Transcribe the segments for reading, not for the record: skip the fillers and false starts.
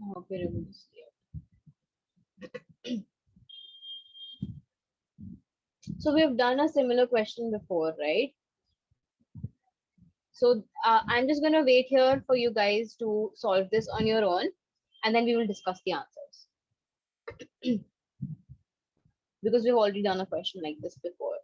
I hope you're able to see it. So we've done a similar question before, right? So I'm just going to wait here for you guys to solve this on your own, and then we will discuss the answers. Because we've already done a question like this before.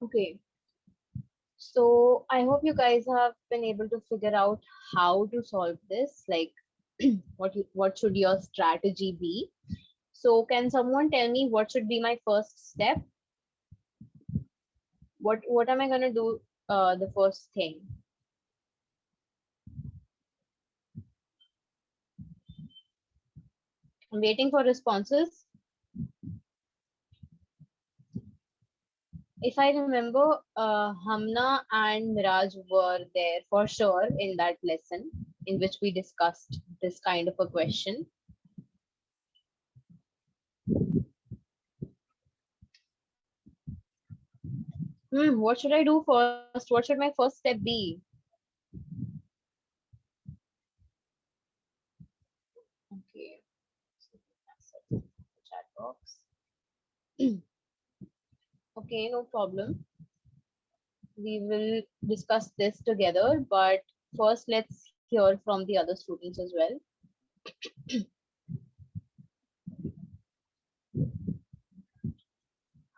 Okay, so I hope you guys have been able to figure out how to solve this. Like, what should your strategy be? So, can someone tell me what should be my first step? What am I gonna do? The first thing. I'm waiting for responses. If I remember, Hamna and Miraj were there for sure in that lesson in which we discussed this kind of a question. What should I do first? What should my first step be? Okay, chat box. Okay, no problem. We will discuss this together, but first let's hear from the other students as well.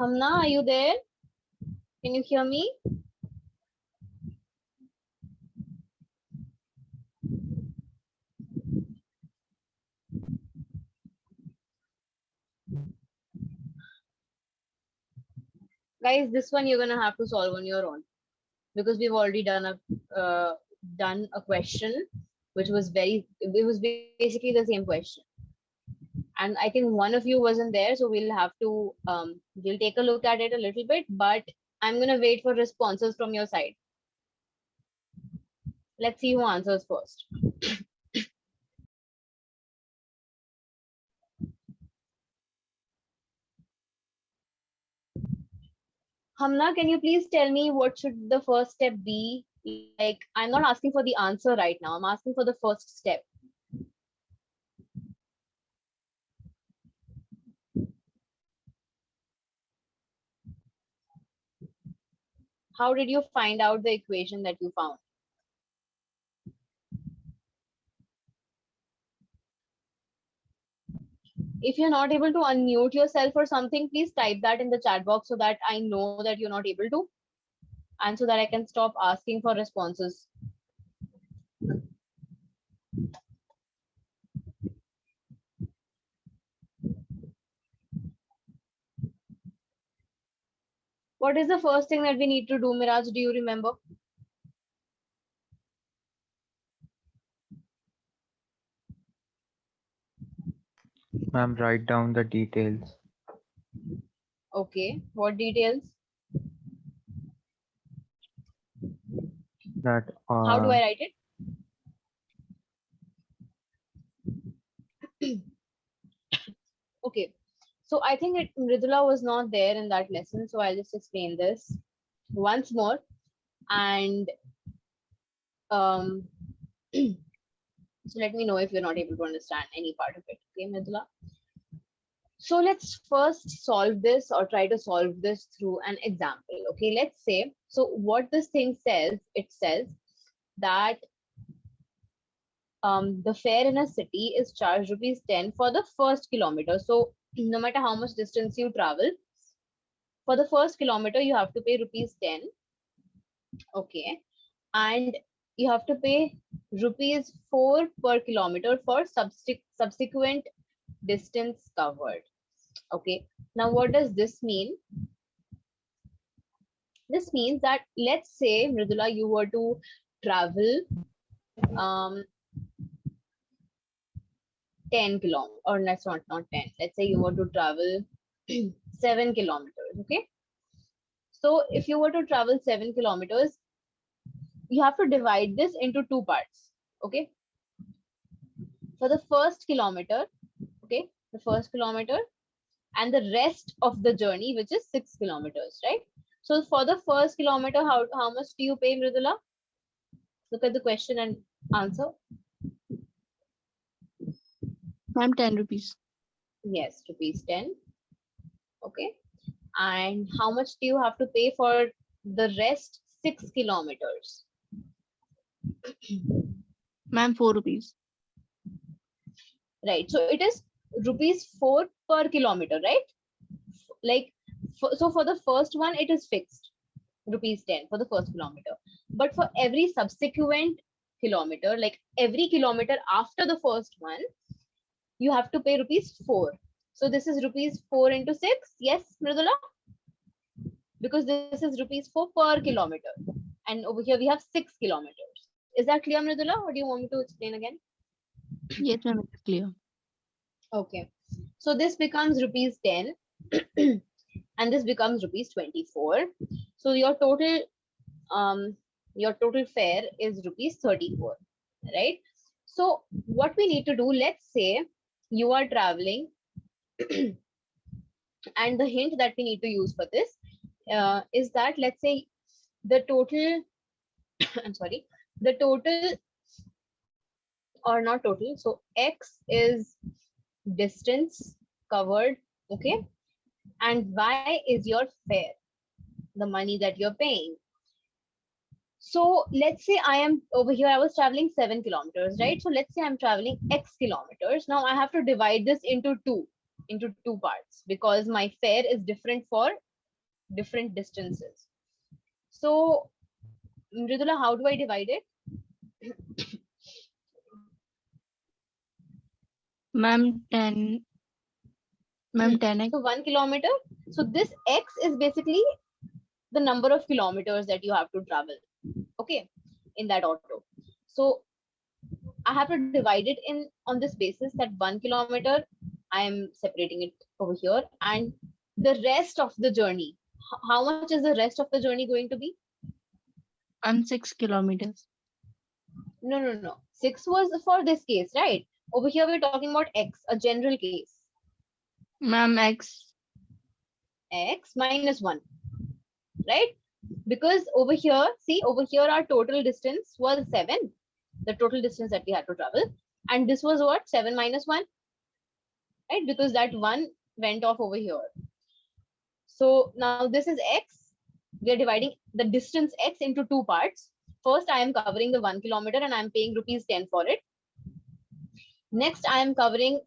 Hamna, are you there? Can you hear me? Guys, this one you're gonna have to solve on your own because we've already done a question which was basically the same question, and I think one of you wasn't there, so we'll have to we'll take a look at it a little bit, but I'm gonna wait for responses from your side. Let's see who answers first. Hamna, can you please tell me what should the first step be? Like, I'm not asking for the answer right now. I'm asking for the first step. How did you find out the equation that you found? If you're not able to unmute yourself or something, please type that in the chat box so that I know that you're not able to, and so that I can stop asking for responses. What is the first thing that we need to do, Miraj? Do you remember? Ma'am, write down the details. Okay. What details? That How do I write it? Okay. So I think Mridula was not there in that lesson, so I'll just explain this once more. And um, so let me know if you're not able to understand any part of it. Okay, Mridula. So let's first solve this or try to solve this through an example. Okay, let's say, so what this thing says, it says that the fare in a city is charged rupees 10 for the first kilometer. So no matter how much distance you travel, for the first kilometer you have to pay rupees 10. Okay, and you have to pay rupees 4 per kilometer for subsequent distance covered. Okay, now what does this mean? This means that, let's say, Mridula, you were to travel um 10 kilometers, or that's not 10. Let's say you were to travel 7 kilometers. Okay, so if you were to travel 7 kilometers, you have to divide this into two parts. Okay, for the first kilometer, okay, the first kilometer, and the rest of the journey, which is 6 kilometers, right? So for the first kilometer, how much do you pay, Mridula? Look at the question and answer. Ma'am, 10 rupees. Yes, rupees 10. Okay, and how much do you have to pay for the rest 6 kilometers? Ma'am, 4 rupees. Right, so it is rupees 4 per kilometer, right? Like, so for the first one it is fixed, rupees 10 for the first kilometer, but for every subsequent kilometer, like every kilometer after the first one, you have to pay rupees 4. So this is rupees 4 into 6. Yes, Mridula, because this is rupees 4 per kilometer, and over here we have 6 kilometers. Is that clear, Mridula, or do you want me to explain again? Yes, ma'am, it's clear. Okay, so this becomes rupees 10 and this becomes rupees 24. So your total fare is rupees 34, right? So what we need to do, let's say you are traveling and the hint that we need to use for this is that, let's say the total I'm sorry, the total, or not total, so x is distance covered, okay, and y is your fare, the money that you're paying. So let's say I am over here, I was traveling 7 kilometers, right? So let's say I'm traveling x kilometers. Now I have to divide this into two parts, because my fare is different for different distances. So Mridula, how do I divide it? Ma'am, 10. Ma'am, 10x. So 1 kilometer. So this x is basically the number of kilometers that you have to travel, okay, in that auto. So I have to divide it in on this basis that 1 kilometer, I am separating it over here, and the rest of the journey. How much is the rest of the journey going to be? And 6 kilometers. No. 6 was for this case, right? Over here, we're talking about x, a general case. Ma'am, x. X minus 1, right? Because over here, see, over here, our total distance was 7, the total distance that we had to travel. And this was what? 7 minus 1, right? Because that 1 went off over here. So now this is x. We are dividing the distance x into two parts. First, I am covering the 1 kilometer and I am paying rupees 10 for it. Next, I am covering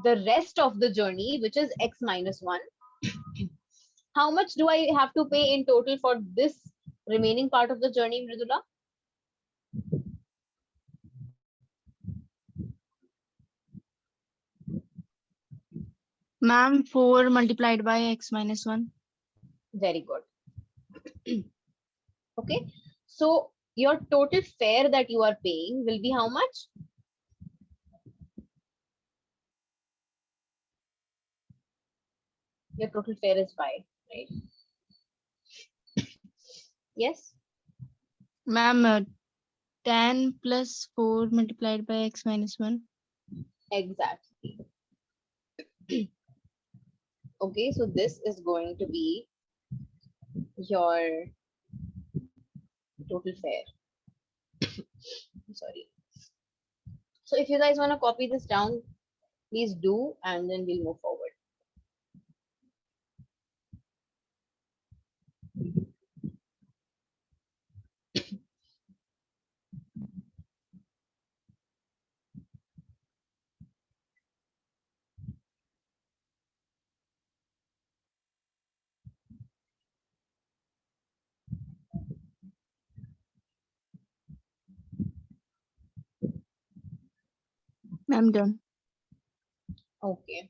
the rest of the journey, which is x minus 1. How much do I have to pay in total for this remaining part of the journey, Mridula? Ma'am, 4 multiplied by x minus 1. Very good. Okay. So your total fare that you are paying will be how much? Your total fare is 5, right? Yes. Ma'am, 10 plus 4 multiplied by x minus 1. Exactly. Okay, so this is going to be your total fare. I'm sorry. So if you guys want to copy this down, please do, and then we'll move forward. Ma'am, done. Okay.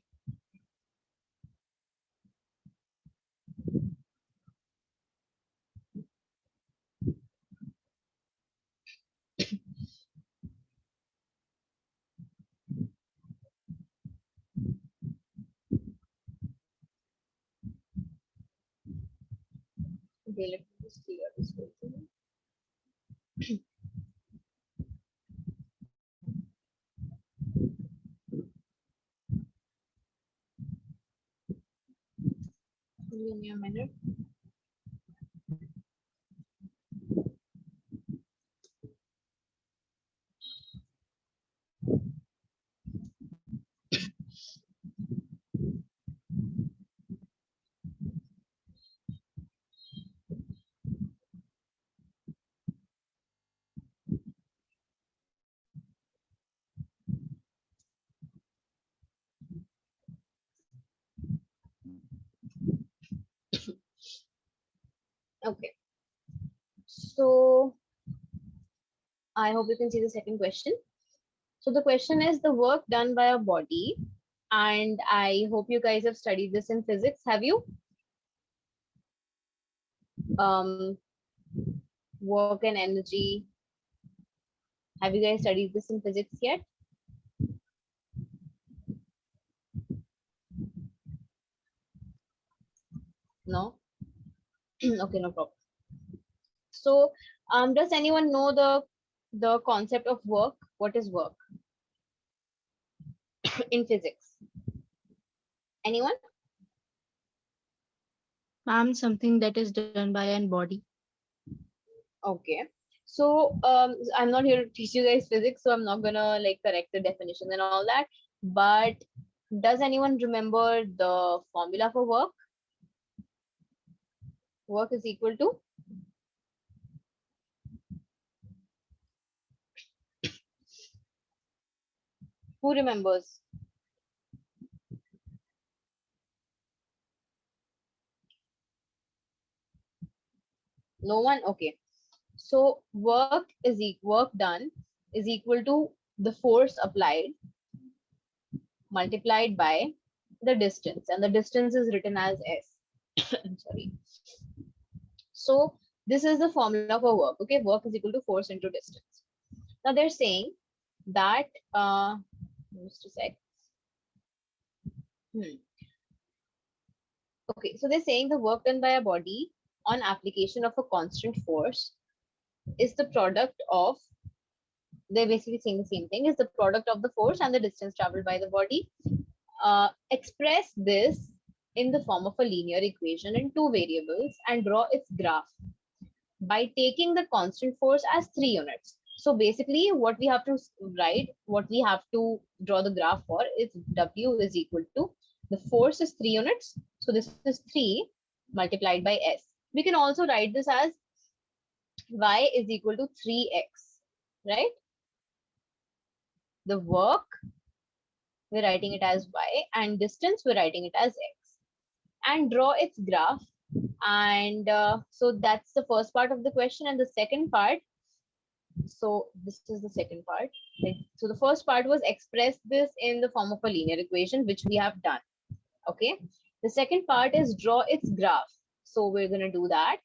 Okay, let me just clear this whole thing. Give me a minute. Okay. So I hope you can see the second question. So the question is the work done by a body, and I hope you guys have studied this in physics. Have you? Um, Work and energy. Have you guys studied this in physics yet? No? Okay, no problem. So, does anyone know the concept of work? What is work in physics? Anyone? Ma'am, something that is done by an body. Okay. So, I'm not here to teach you guys physics, so I'm not gonna like correct the definition and all that. But does anyone remember the formula for work? Work is equal to, who remembers? No one? Okay. So work done is equal to the force applied multiplied by the distance, and the distance is written as s. I'm sorry. So this is the formula for work. Okay, work is equal to force into distance. Now they're saying that just a sec. Hmm. Okay, so they're saying the work done by a body on application of a constant force is the product of, they're basically saying the same thing, is the product of the force and the distance traveled by the body. Express this in the form of a linear equation in two variables and draw its graph by taking the constant force as 3 units. So basically what we have to write, what we have to draw the graph for is W is equal to, the force is 3 units. So this is 3 multiplied by S. We can also write this as Y is equal to 3x, right? The work, we're writing it as Y, and distance, we're writing it as X. And draw its graph. And so that's the first part of the question. And the second part, so this is the second part. So the first part was express this in the form of a linear equation, which we have done. Okay. The second part is draw its graph. So we're going to do that.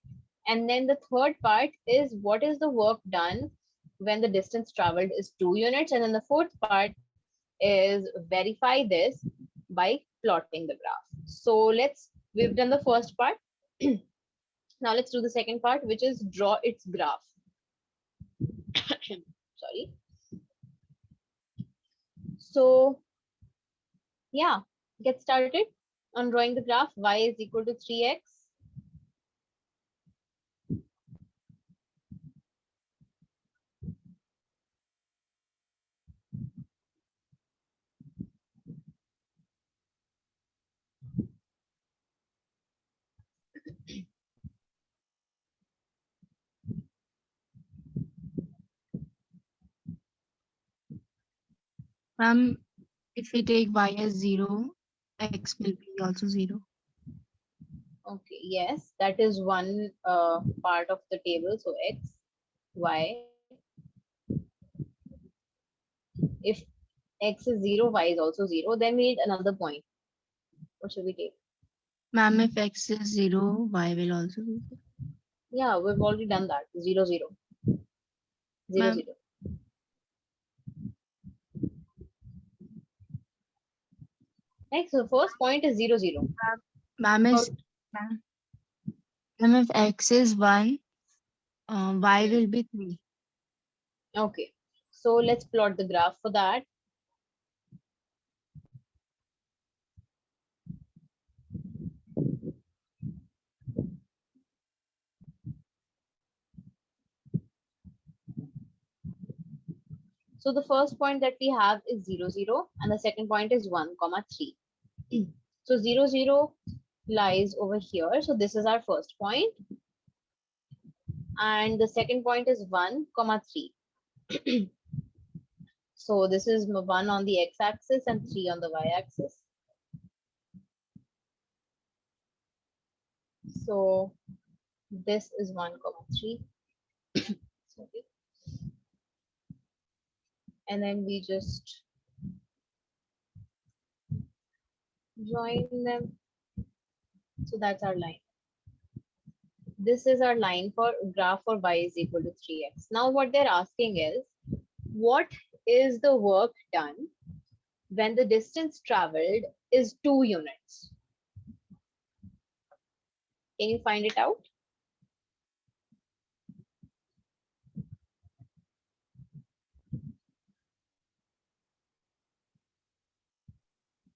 And then the third part is what is the work done when the distance traveled is 2 units. And then the fourth part is verify this by plotting the graph. So we've done the first part. Now let's do the second part, which is draw its graph. Sorry. So yeah, get started on drawing the graph. Y is equal to 3x. Ma'am, if we take y as 0, x will be also 0. Okay, yes, that is one part of the table. So x, y. If X is 0, Y is also 0. Then we need another point. What should we take? Ma'am, if X is 0, Y will also be 0. Yeah, we've already done that. 0, 0. 0, Ma'am, 0. Right, so first point is 0, 0. ma'am is, ma'am, ma'am, if X is 1, Y will be 3. Okay, so let's plot the graph for that. So the first point that we have is 0, 0, and the second point is 1, comma 3. So 0, 0 lies over here. So this is our first point. And the second point is 1, comma 3. So this is 1 on the x-axis and 3 on the y-axis. So this is 1, comma 3. Sorry. And then we just join them. So that's our line. This is our line for graph for y is equal to 3x. Now what they're asking is, what is the work done when the distance traveled is 2 units? Can you find it out?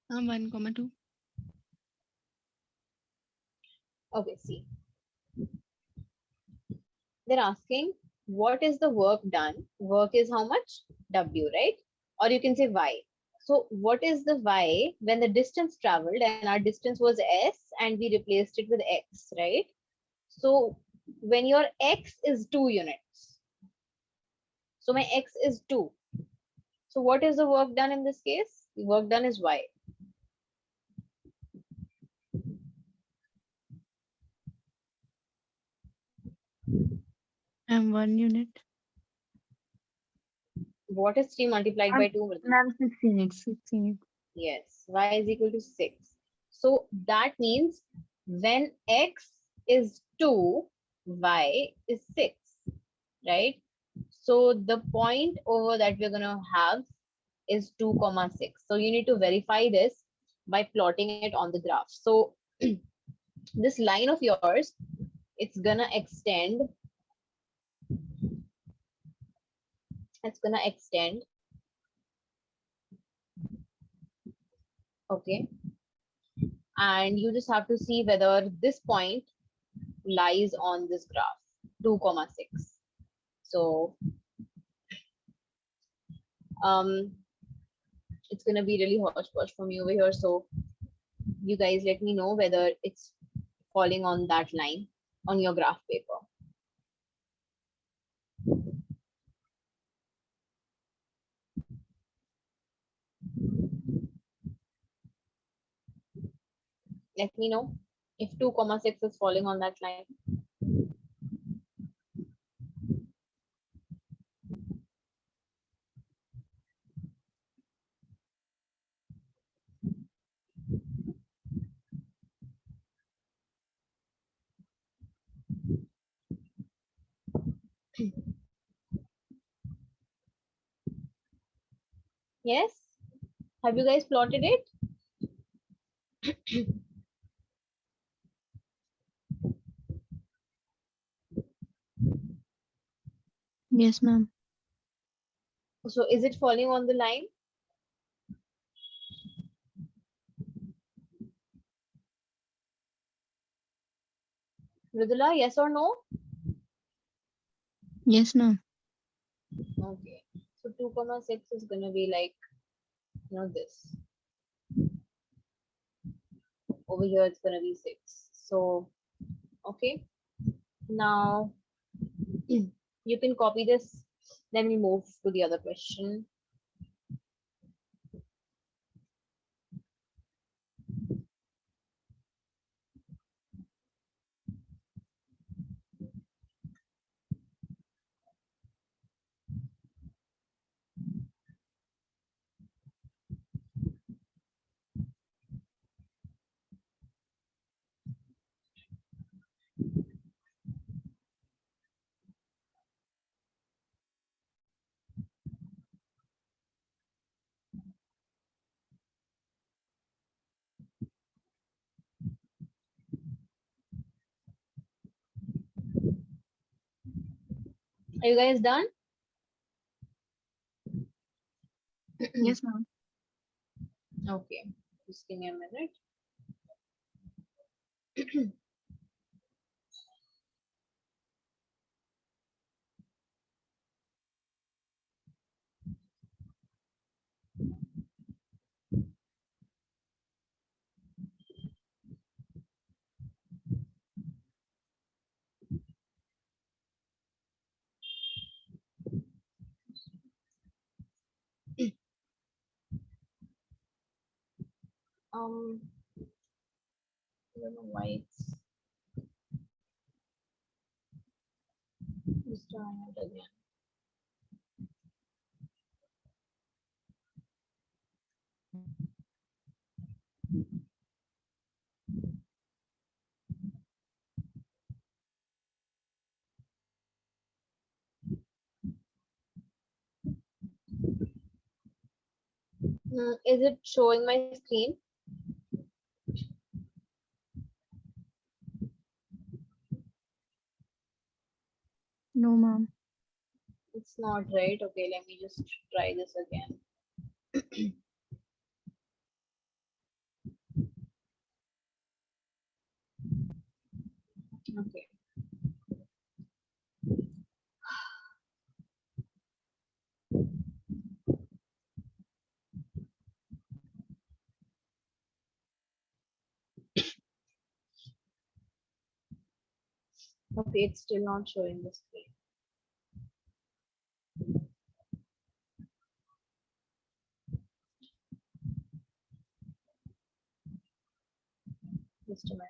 Ma'am, 1, 2. Okay, see. They're asking, what is the work done? Work is how much? W, right? Or you can say y. So what is the y when the distance traveled, and our distance was s and we replaced it with x, right? So when your x is 2 units, so my x is 2. So what is the work done in this case? The work done is y. And 1 unit. What is 3 multiplied by 2? Ma'am, 16 it, 16 it. Yes, y is equal to 6. So that means when x is 2, y is 6, right? So the point over that we're going to have is 2 comma 6. So you need to verify this by plotting it on the graph. So this line of yours, it's gonna extend. It's gonna extend. Okay. And you just have to see whether this point lies on this graph, 2 comma 6. So it's gonna be really hodgepodge for me over here. So you guys let me know whether it's falling on that line on your graph paper. Let me know if 2 comma 6 is falling on that line. Yes? Have you guys plotted it? Yes, ma'am. So is it falling on the line? Mridula, yes or no? Yes, ma'am. Okay. So 2 comma 6 is gonna be like, this. Over here it's gonna be 6. So okay. Now you can copy this. Then we move to the other question. Are you guys done? Yes, ma'am. Okay, just give me a minute. I don't know why it's just trying it again. Is it showing my screen? No, ma'am. It's not right. Okay, let me just try this again. Okay. Okay, it's still not showing the screen. Just a minute.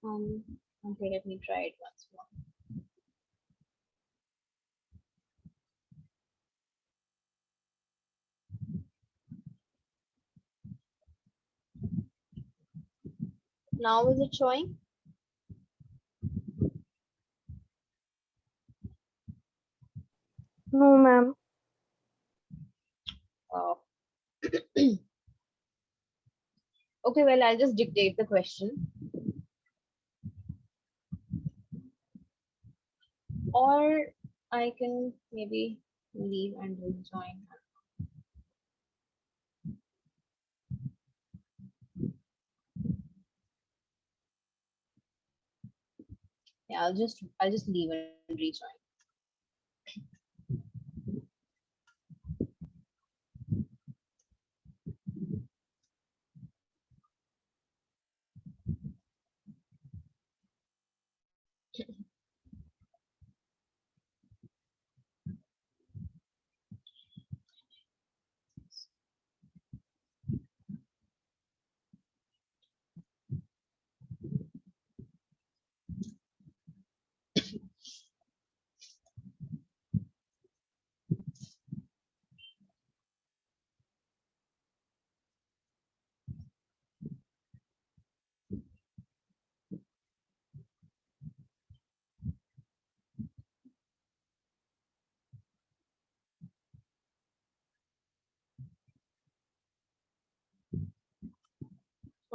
Um, okay, let me try it once more. Now is it showing? No, ma'am. Oh. Okay, well, I'll just dictate the question. Or I can maybe leave and rejoin. Yeah, I'll just leave and rejoin.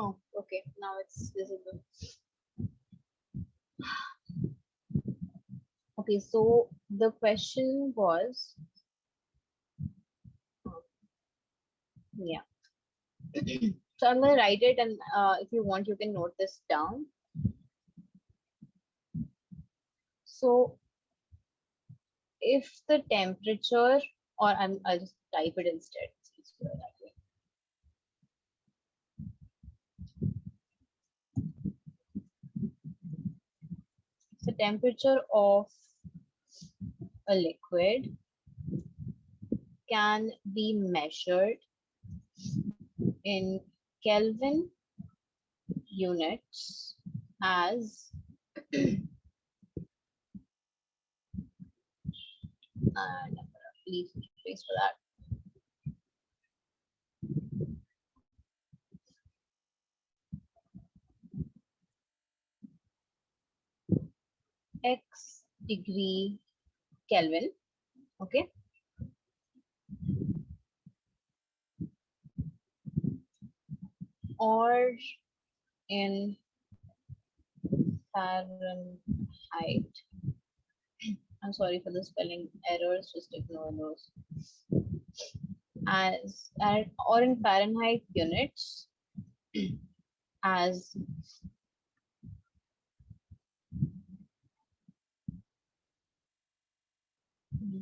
Oh, okay. Now it's visible. Okay, so the question was, yeah. So I'm gonna write it, and if you want, you can note this down. So if the temperature, or I'll just type it instead. It's easier that way. The temperature of a liquid can be measured in Kelvin units as leave space for that. x degree Kelvin. Okay. Or in Fahrenheit. I'm sorry for the spelling errors, just ignore those. Or in Fahrenheit units as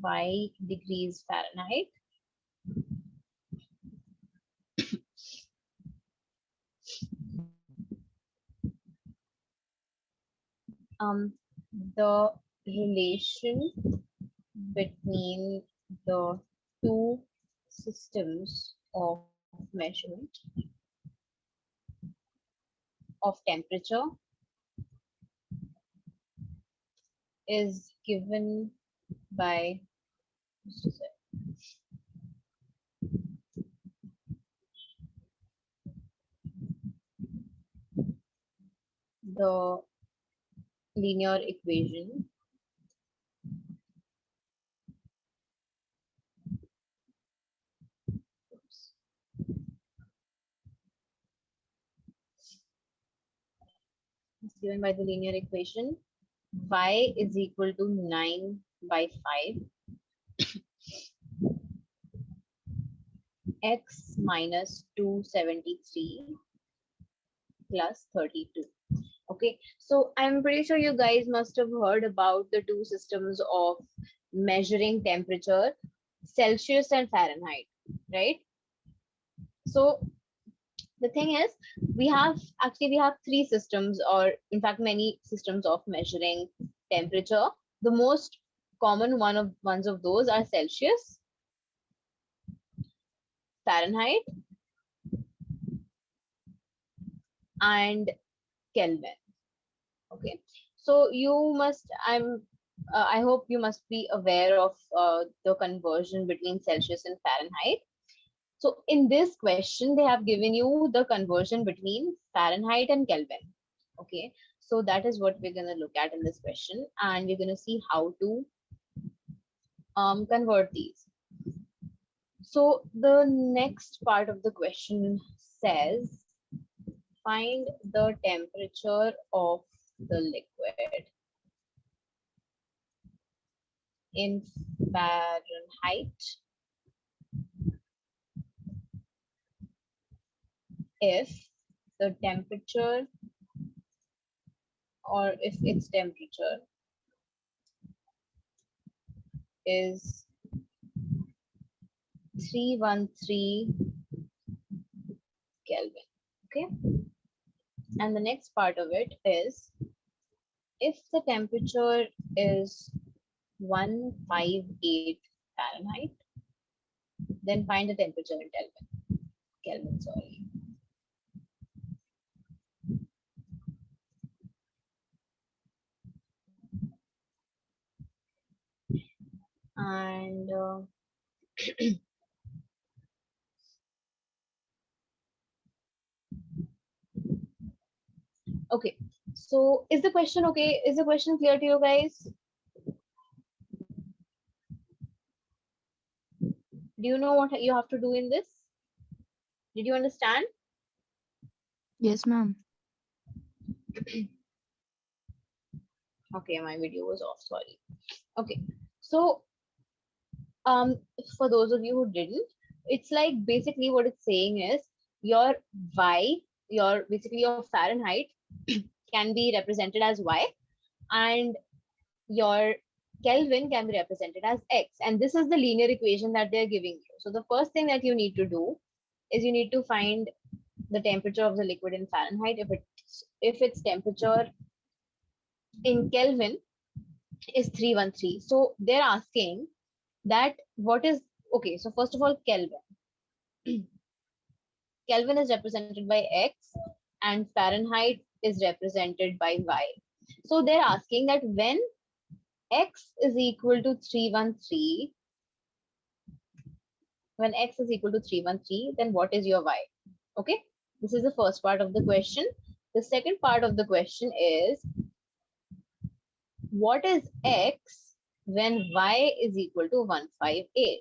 y degrees Fahrenheit. The relation between the two systems of measurement of temperature is given by the linear equation is given by the linear equation y is equal to 9 by 5 x minus 273 plus 32. Okay, so I'm pretty sure you guys must have heard about the two systems of measuring temperature, Celsius and Fahrenheit, right? So the thing is, we have three systems, or in fact many systems of measuring temperature. The most common ones of those are Celsius, Fahrenheit, and Kelvin. Okay, so I hope you must be aware of the conversion between Celsius and Fahrenheit. So in this question, they have given you the conversion between Fahrenheit and Kelvin. Okay, so that is what we're going to look at in this question, and we're going to see how to convert these. So the next part of the question says, find the temperature of the liquid in Fahrenheit if the temperature, or if its temperature is 313 Kelvin. Okay, and the next part of it is, if the temperature is 158 Fahrenheit, then find the temperature in Kelvin, sorry. And okay, so is the question okay? Is the question clear to you guys? Do you know what you have to do in this? Did you understand? Yes, ma'am. Okay, my video was off, sorry. Okay, so um, for those of you who didn't, it's like basically what it's saying is your y, basically your Fahrenheit can be represented as y, and your Kelvin can be represented as x, and this is the linear equation that they're giving you. So the first thing that you need to do is you need to find the temperature of the liquid in Fahrenheit. If its temperature in Kelvin is 313, so they're asking that what is, okay, so first of all, Kelvin is represented by x and Fahrenheit is represented by y. So they're asking that when x is equal to 313, then what is your y? Okay, this is the first part of the question. The second part of the question is, what is x when y is equal to 158?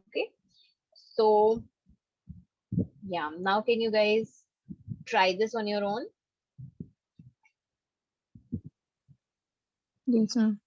Okay, so yeah, now can you guys try this on your own? Yes, ma'am.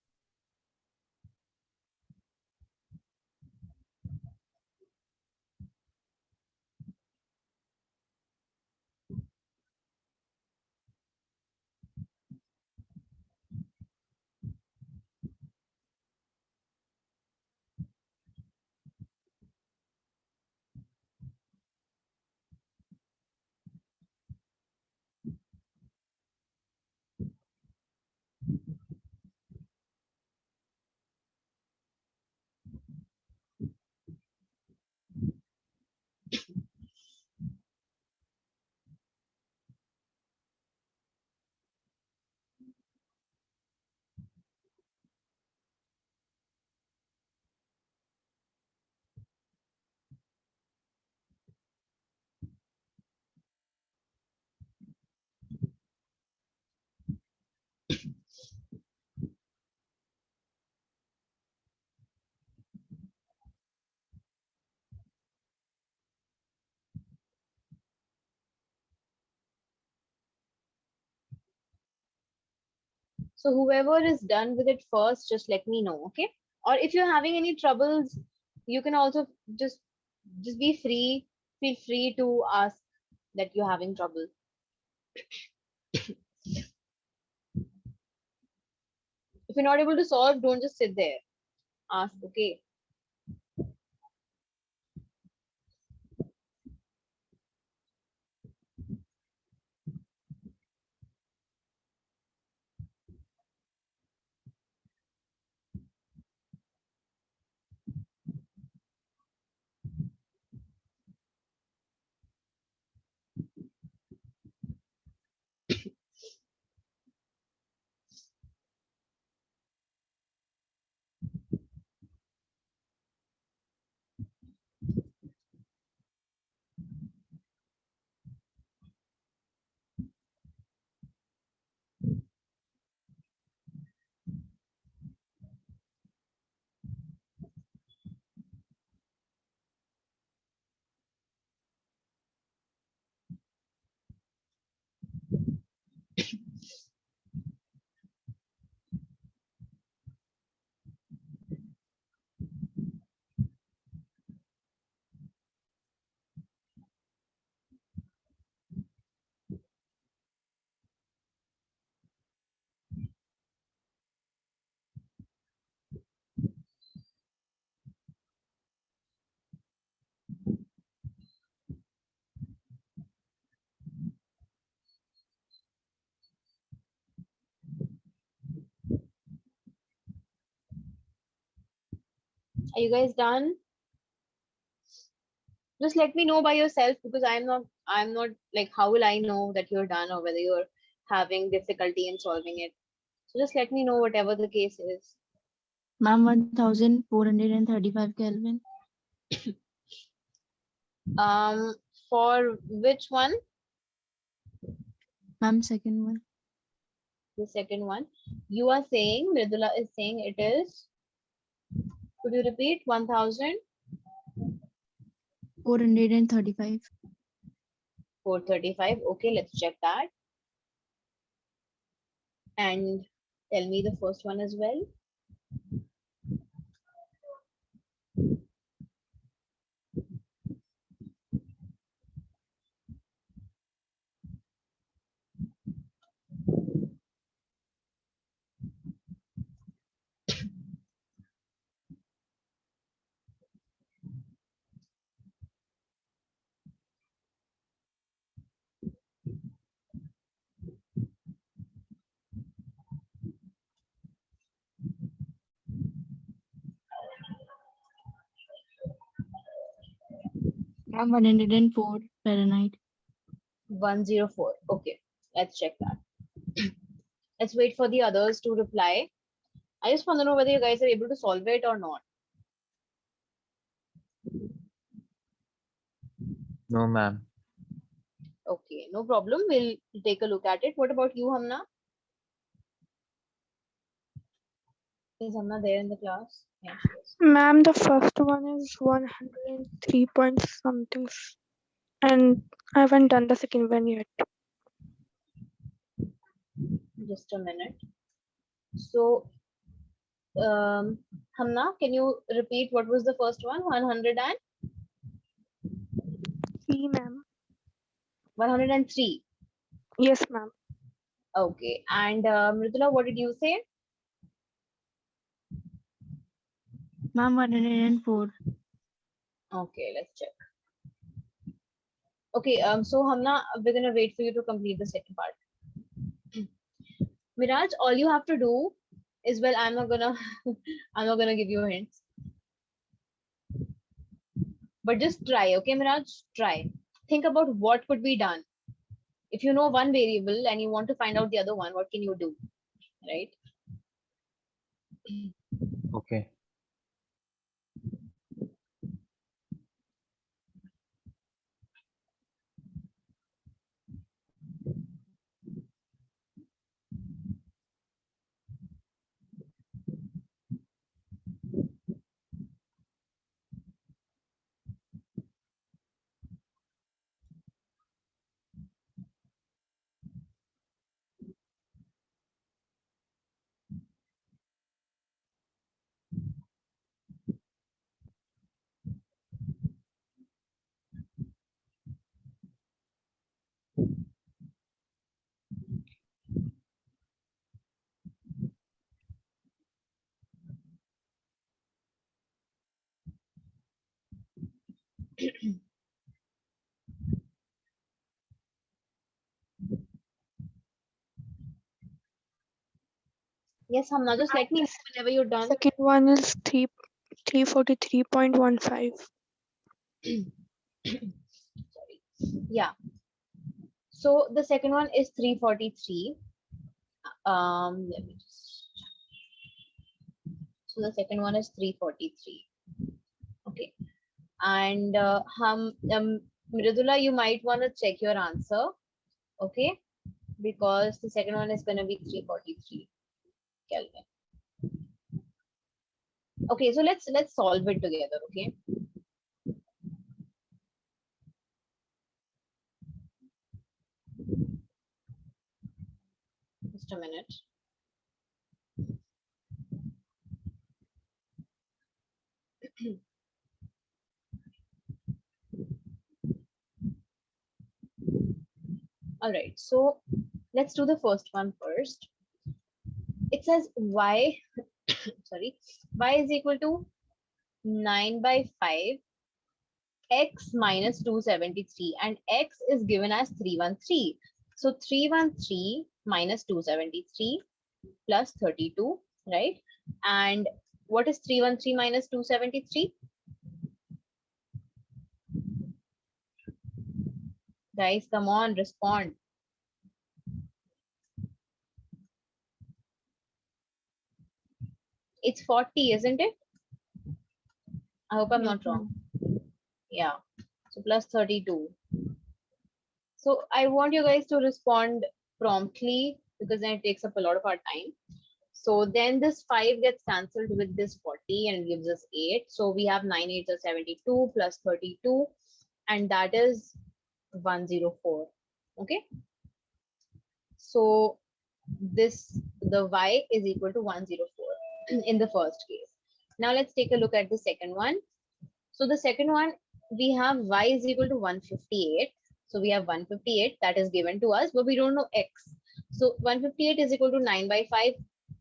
So whoever is done with it first, just let me know, okay? Or if you're having any troubles, you can also just just be free, feel free to ask that you're having trouble. If you're not able to solve, don't just sit there. Ask, okay? Are you guys done? Just let me know by yourself because I'm not like how will I know that you're done or whether you're having difficulty in solving it. So just let me know whatever the case is. Ma'am, 1435 Kelvin. Um, for which one? Ma'am, second one. The second one. You are saying, Mridula is saying it is, could you repeat 1000? 435. 435. Okay, let's check that. And tell me the first one as well. Ma'am, 104 Fahrenheit. 104. Okay, let's check that. Let's wait for the others to reply. I just want to know whether you guys are able to solve it or not. No, ma'am. Okay, no problem. We'll take a look at it. What about you, Hamna? Is Hamna there in the class? Yeah, she is. Ma'am, the first one is 103 point something, and I haven't done the second one yet. Just a minute. So, Hamna, can you repeat what was the first one? 100 and See, ma'am. 103. Yes, ma'am. Okay. And Mridula, what did you say? Ma'am, 104. Okay, let's check. Okay, so Hamna, we're gonna wait for you to complete the second part. Miraj, all you have to do is, well, I'm not gonna I'm not gonna give you hints. But just try, okay, Miraj? Try. Think about what could be done. If you know one variable and you want to find out the other one, what can you do? Right? Okay. Yes, Hamna, just let me know whenever you're done. Second one is 343.15. Sorry. Yeah. So the second one is 343. Let me just. So the second one is 343. Okay. And Mridula, you might want to check your answer. Okay. Because the second one is going to be 343 Kelvin. Okay, so let's solve it together. Okay. Just a minute. All right, so let's do the first one first. It says y, sorry, y is equal to 9 by 5 x minus 273, and x is given as 313. So 313 minus 273 plus 32, right? And what is 313 minus 273? Guys, come on, respond. It's 40, isn't it? I hope I'm Yes, not wrong. ma'am. Yeah. So plus 32. So I want you guys to respond promptly because then it takes up a lot of our time. So then this 5 gets cancelled with this 40 and gives us 8. So we have 9 8s are 72 plus 32, and that is 104. Okay. So the y is equal to 104 in the first case. Now let's take a look at the second one. So the second one, we have y is equal to 158. So we have 158 that is given to us, but we don't know x. So 158 is equal to 9 by 5,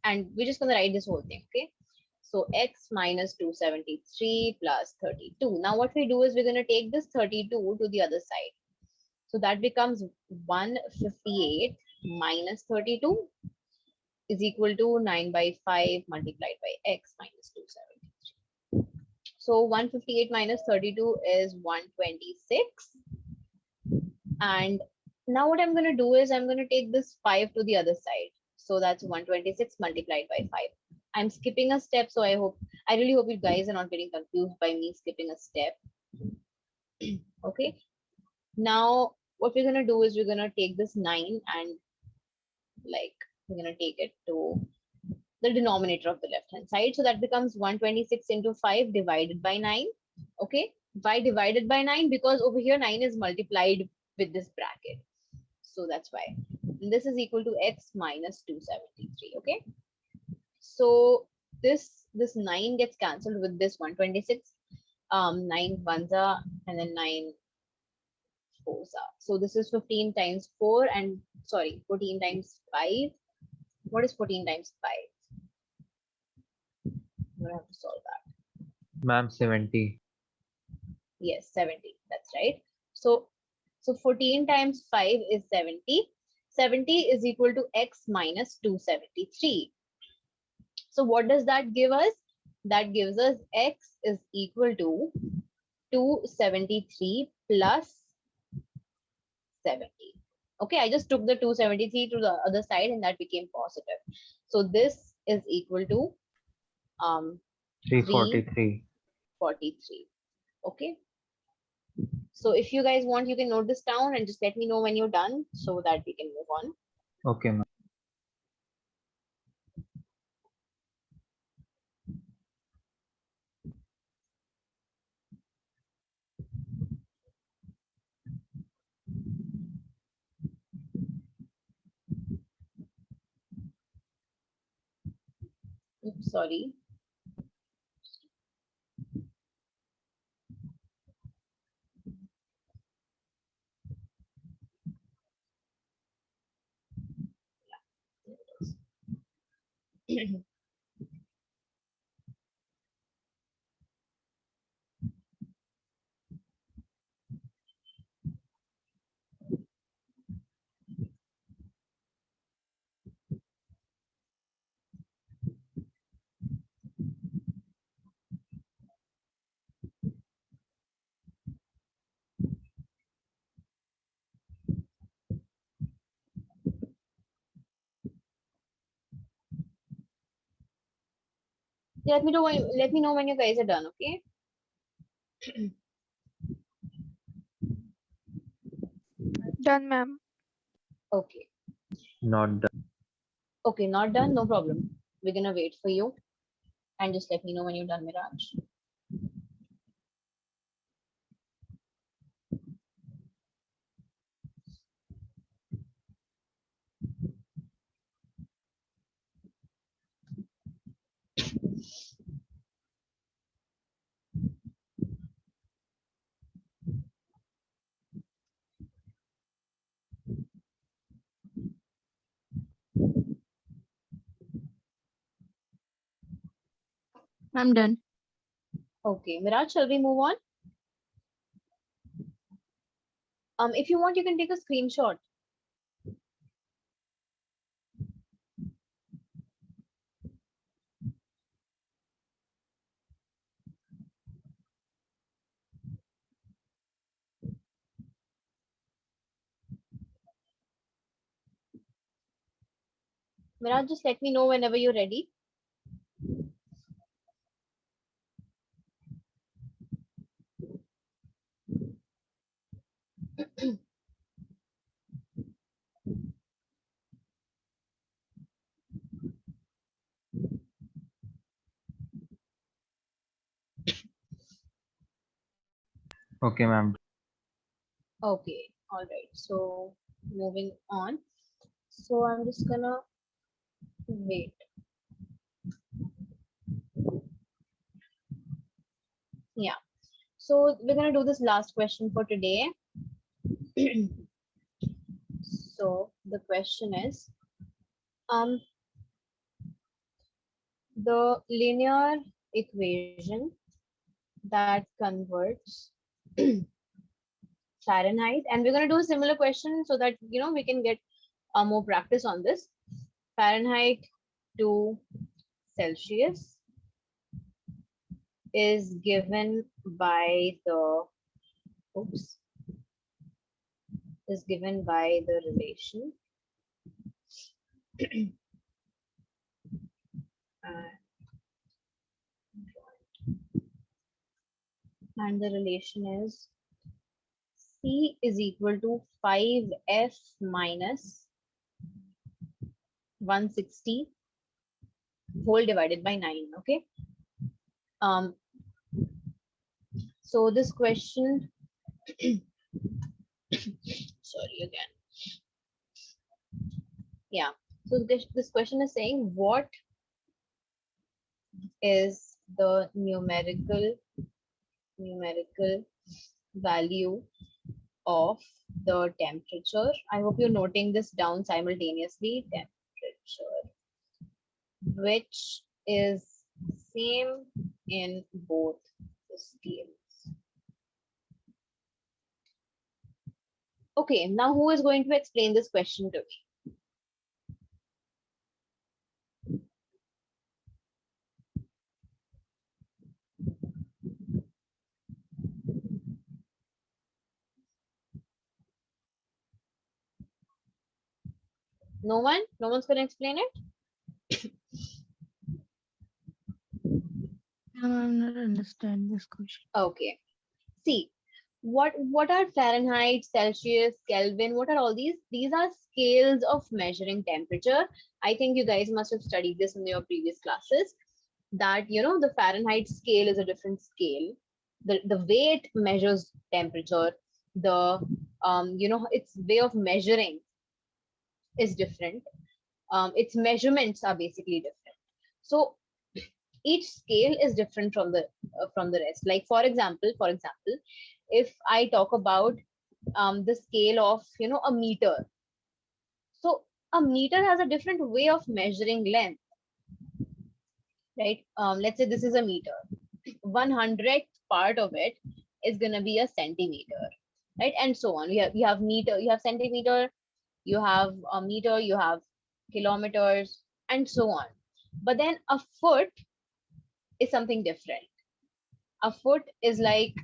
and we're just going to write this whole thing, okay? So x minus 273 plus 32. Now what we do is we're going to take this 32 to the other side. So that becomes 158 minus 32 is equal to 9 by 5 multiplied by x minus 273. So 158 minus 32 is 126. And now what I'm going to do is I'm going to take this 5 to the other side. So that's 126 multiplied by 5. I'm skipping a step, so I really hope you guys are not getting confused by me skipping a step. Okay. Now what we're going to do is we're going to take this 9 and like we're going to take it to the denominator of the left hand side. So that becomes 126 into 5 divided by 9. Okay. Why divided by 9? Because over here 9 is multiplied with this bracket. So that's why. And this is equal to x minus 273. Okay. So this 9 gets cancelled with this 126. 9 ones are, and then 9 fours are. So this is 15 times 4 and 14 times 5. What is 14 times 5? I'm gonna have to solve that. Ma'am, 70. Yes, 70. That's right. So 14 times 5 is 70. 70 is equal to x minus 273. So what does that give us? That gives us x is equal to 273 plus 70. Okay, I just took the 273 to the other side and that became positive. So this is equal to 343. 343. Okay. So if you guys want, you can note this down and just let me know when you're done so that we can move on. Okay, ma'am. Oops, sorry. Let me know when you guys are done, okay? Done, ma'am. Okay. Not done. Okay, not done, no problem. We're gonna wait for you. And just let me know when you're done, Miraj. I'm done. Okay, Miraj, shall we move on? If you want, you can take a screenshot. Miraj, just let me know whenever you're ready. Okay, ma'am. Okay, all right. So moving on. So I'm just gonna wait. Yeah. So we're gonna do this last question for today. So the question is, the linear equation that converts Fahrenheit, and we're gonna do a similar question so that we can get more practice on this. Fahrenheit to Celsius is given by the relation uh, and the relation is C is equal to 5F minus 160 whole divided by 9. Okay. Um, so this question, sorry again. Yeah. So this question is saying, what is the numerical value of the temperature? I hope you're noting this down simultaneously. Temperature, which is same in both the scales. Okay, now who is going to explain this question to me? No one? No one's going to explain it? I'm not understand this question. Okay. See, what are Fahrenheit, Celsius, Kelvin? What are all these? These are scales of measuring temperature. I think you guys must have studied this in your previous classes. That the Fahrenheit scale is a different scale. The way it measures temperature, the its way of measuring is different. Its measurements are basically different. So each scale is different from the rest. Like for example, if I talk about the scale of a meter, so a meter has a different way of measuring length, right? Let's say this is a meter. 1/100th part of it is going to be a centimeter, right? And so on. You have meter, you have centimeter, you have a meter, you have kilometers, and so on. But then a foot is something different. A foot is like,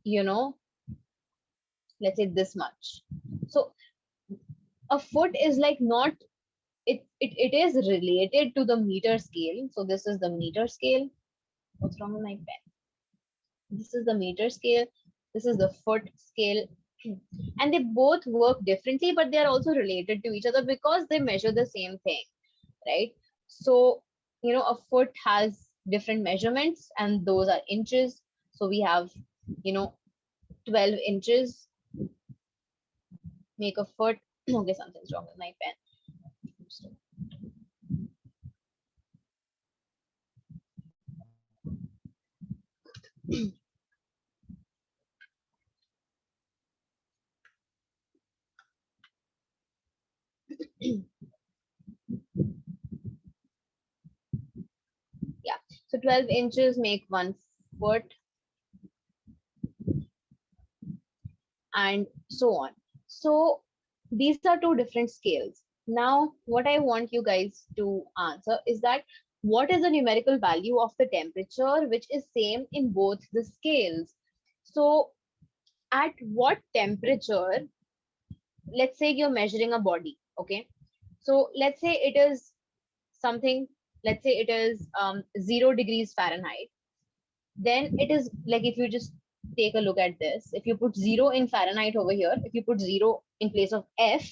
you know, let's say this much. So a foot is like not, it is related to the meter scale. So this is the meter scale. What's wrong with my pen? This is the meter scale. This is the foot scale. And they both work differently, but they are also related to each other because they measure the same thing, right? So, a foot has different measurements, and those are inches. So we have, you know, 12 inches make a foot. Okay, something's wrong with my pen. Yeah, so 12 inches make 1 foot, and so on. So these are two different scales. Now, what I want you guys to answer is that what is the numerical value of the temperature which is same in both the scales? So at what temperature, let's say you're measuring a body, okay? So let's say it is something, let's say it is 0 degrees Fahrenheit. Then it is like, if you just take a look at this, if you put 0 in Fahrenheit over here, if you put 0 in place of F,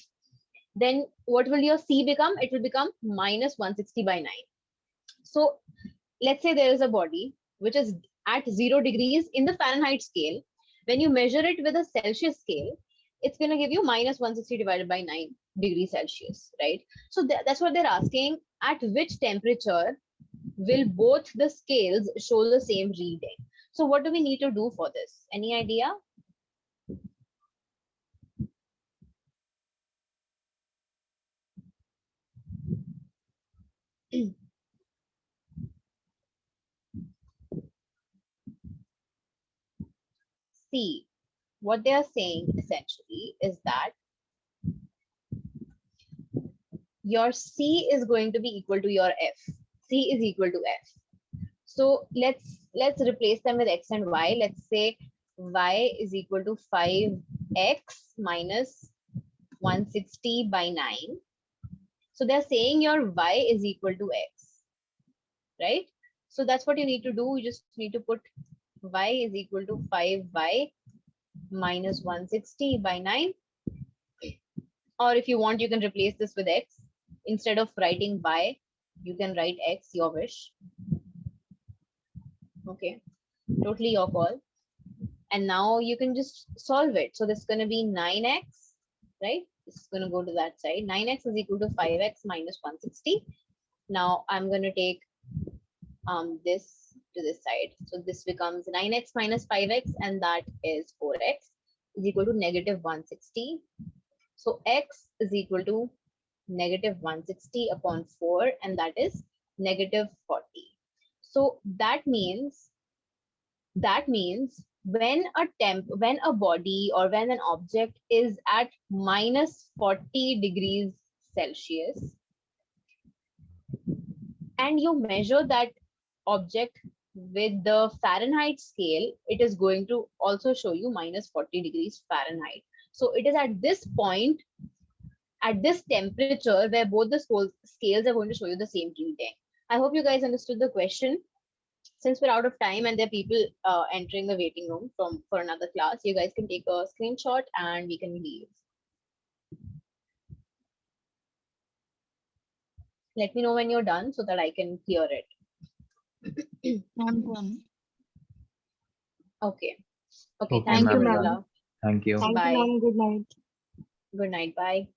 then what will your C become? It will become minus 160 by 9. So let's say there is a body which is at 0 degrees in the Fahrenheit scale. When you measure it with a Celsius scale, it's going to give you minus 160 divided by 9 degrees Celsius, right? So that's what they're asking. At which temperature will both the scales show the same reading? So what do we need to do for this? Any idea? See, what they are saying essentially is that your C is going to be equal to your F. C is equal to F. So let's replace them with X and Y. Let's say Y is equal to 5X minus 160 by 9. So they're saying your Y is equal to X, right? So that's what you need to do. You just need to put Y is equal to 5Y minus 160 by 9. Or if you want, you can replace this with X. Instead of writing Y, You can write X, your wish. Okay, totally your call. And now you can just solve it. So this is going to be 9x, right? This is going to go to that side. 9x is equal to 5x minus 160. Now I'm going to take this to this side. So this becomes 9x minus 5x, and that is 4x is equal to negative 160. So x is equal to negative 160 upon 4, and that is negative 40. So that means when a body or when an object is at minus 40 degrees Celsius and you measure that object with the Fahrenheit scale, it is going to also show you minus 40 degrees Fahrenheit. So it is at this point, at this temperature, where both the scales are going to show you the same reading. I hope you guys understood the question. Since we're out of time and there are people entering the waiting room for another class, you guys can take a screenshot and we can leave. Let me know when you're done so that I can clear it. I'm done. Okay. Okay, Thank you, ma'am. Mridula. Thank you. Thank you, Bye. ma'am. Good night. Good night. Bye.